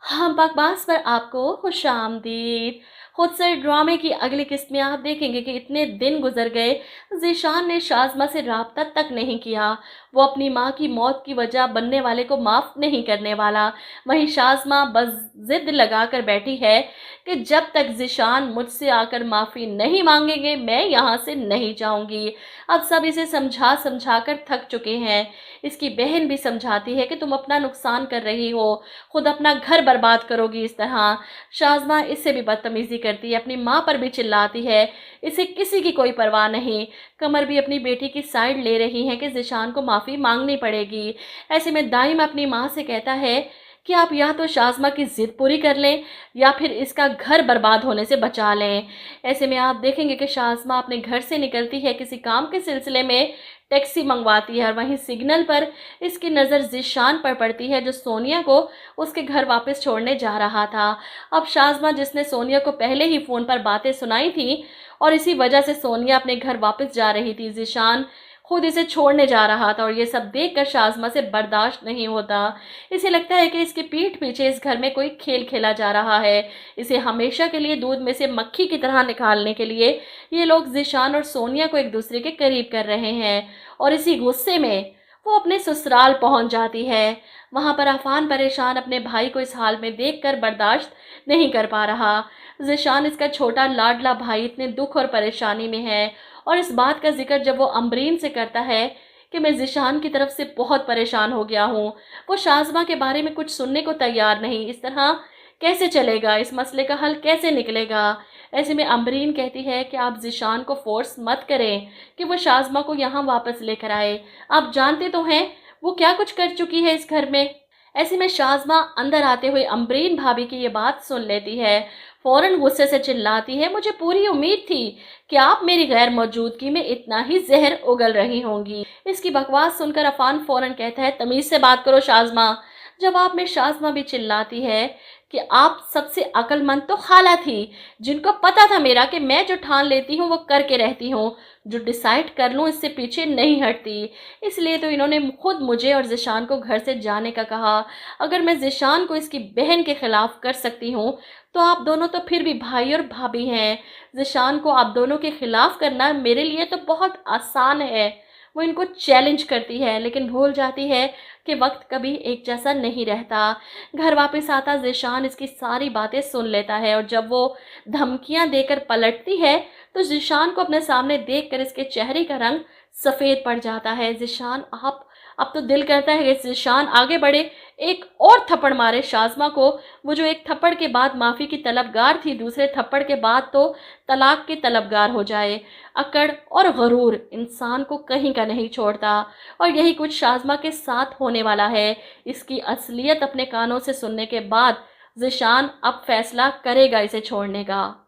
हम बकवास पर आपको खुशामदीद। खुद से ड्रामे की अगली किस्त में आप देखेंगे कि इतने दिन गुजर गए, ज़ीशान ने शाज़मा से राब्ता तक नहीं किया। वो अपनी माँ की मौत की वजह बनने वाले को माफ़ नहीं करने वाला। वहीं शाज़मा बस ज़िद लगा कर बैठी है कि जब तक ज़ीशान मुझसे आकर माफ़ी नहीं मांगेंगे मैं यहाँ से नहीं जाऊँगी। अब सब इसे समझा समझा कर थक चुके हैं। इसकी बहन भी समझाती है कि तुम अपना नुकसान कर रही हो, खुद अपना घर बर्बाद करोगी इस तरह। शाज़मा इससे भी बदतमीज़ी करती है, अपनी माँ पर भी चिल्लाती है। इसे किसी की कोई परवाह नहीं। कमर भी अपनी बेटी की साइड ले रही है कि ज़ीशान को माफ़ी मांगनी पड़ेगी। ऐसे में दाइम अपनी माँ से कहता है कि आप या तो शाज़मा की ज़िद पूरी कर लें या फिर इसका घर बर्बाद होने से बचा लें। ऐसे में आप देखेंगे कि शाज़मा अपने घर से निकलती है, किसी काम के सिलसिले में टैक्सी मंगवाती है और वहीं सिग्नल पर इसकी नज़र ज़ीशान पर पड़ती है, जो सोनिया को उसके घर वापस छोड़ने जा रहा था। अब शाज़मा, जिसने सोनिया को पहले ही फ़ोन पर बातें सुनाई थी और इसी वजह से सोनिया अपने घर वापस जा रही थी, ज़ीशान खुद इसे छोड़ने जा रहा था और ये सब देखकर शाज़मा से बर्दाश्त नहीं होता। इसे लगता है कि इसकी पीठ पीछे इस घर में कोई खेल खेला जा रहा है। इसे हमेशा के लिए दूध में से मक्खी की तरह निकालने के लिए ये लोग ज़ीशान और सोनिया को एक दूसरे के करीब कर रहे हैं और इसी गुस्से में वो अपने ससुराल पहुंच जाती है। वहां पर अफान परेशान अपने भाई को इस हाल में देखकर बर्दाश्त नहीं कर पा रहा। ज़ीशान, इसका छोटा लाडला भाई, इतने दुख और परेशानी में है और इस बात का जिक्र जब वो अम्बरीन से करता है कि मैं ज़ीशान की तरफ से बहुत परेशान हो गया हूँ, वो शाज़मा के बारे में कुछ सुनने को तैयार नहीं। इस तरह कैसे चलेगा, इस मसले का हल कैसे निकलेगा। ऐसे में अम्बरीन कहती है कि आप ज़ीशान को फोर्स मत करें कि वो शाज़मा को यहाँ वापस लेकर आए। आप जानते तो हैं वो क्या कुछ कर चुकी है इस घर में। ऐसे में शाज़मा अंदर आते हुए अम्बरीन भाभी की ये बात सुन लेती है। फौरन गुस्से से चिल्लाती है, मुझे पूरी उम्मीद थी कि आप मेरी गैर मौजूदगी में इतना ही जहर उगल रही होंगी। इसकी बकवास सुनकर अफान फौरन कहता है, तमीज़ से बात करो शाज़मा। जवाब में शाज़मा भी चिल्लाती है कि आप सबसे अक्लमंद तो खाला थी, जिनको पता था मेरा कि मैं जो ठान लेती हूँ वो करके रहती हूँ, जो डिसाइड कर लूँ इससे पीछे नहीं हटती। इसलिए तो इन्होंने खुद मुझे और ज़ीशान को घर से जाने का कहा। अगर मैं ज़ीशान को इसकी बहन के खिलाफ कर सकती हूँ तो आप दोनों तो फिर भी भाई और भाभी हैं। ज़ीशान को आप दोनों के खिलाफ करना मेरे लिए तो बहुत आसान है। वो इनको चैलेंज करती है लेकिन भूल जाती है कि वक्त कभी एक जैसा नहीं रहता। घर वापस आता ज़ीशान इसकी सारी बातें सुन लेता है और जब वो धमकियां देकर पलटती है तो ज़ीशान को अपने सामने देखकर इसके चेहरे का रंग सफ़ेद पड़ जाता है। ज़ीशान, आप, अब तो दिल करता है कि ज़ीशान आगे बढ़े, एक और थप्पड़ मारे शाज़मा को। वो जो एक थप्पड़ के बाद माफ़ी की तलबगार थी, दूसरे थप्पड़ के बाद तो तलाक की तलबगार हो जाए। अकड़ और गरूर इंसान को कहीं का नहीं छोड़ता और यही कुछ शाज़मा के साथ होने वाला है। इसकी असलियत अपने कानों से सुनने के बाद ज़ीशान अब फैसला करेगा इसे छोड़ने का।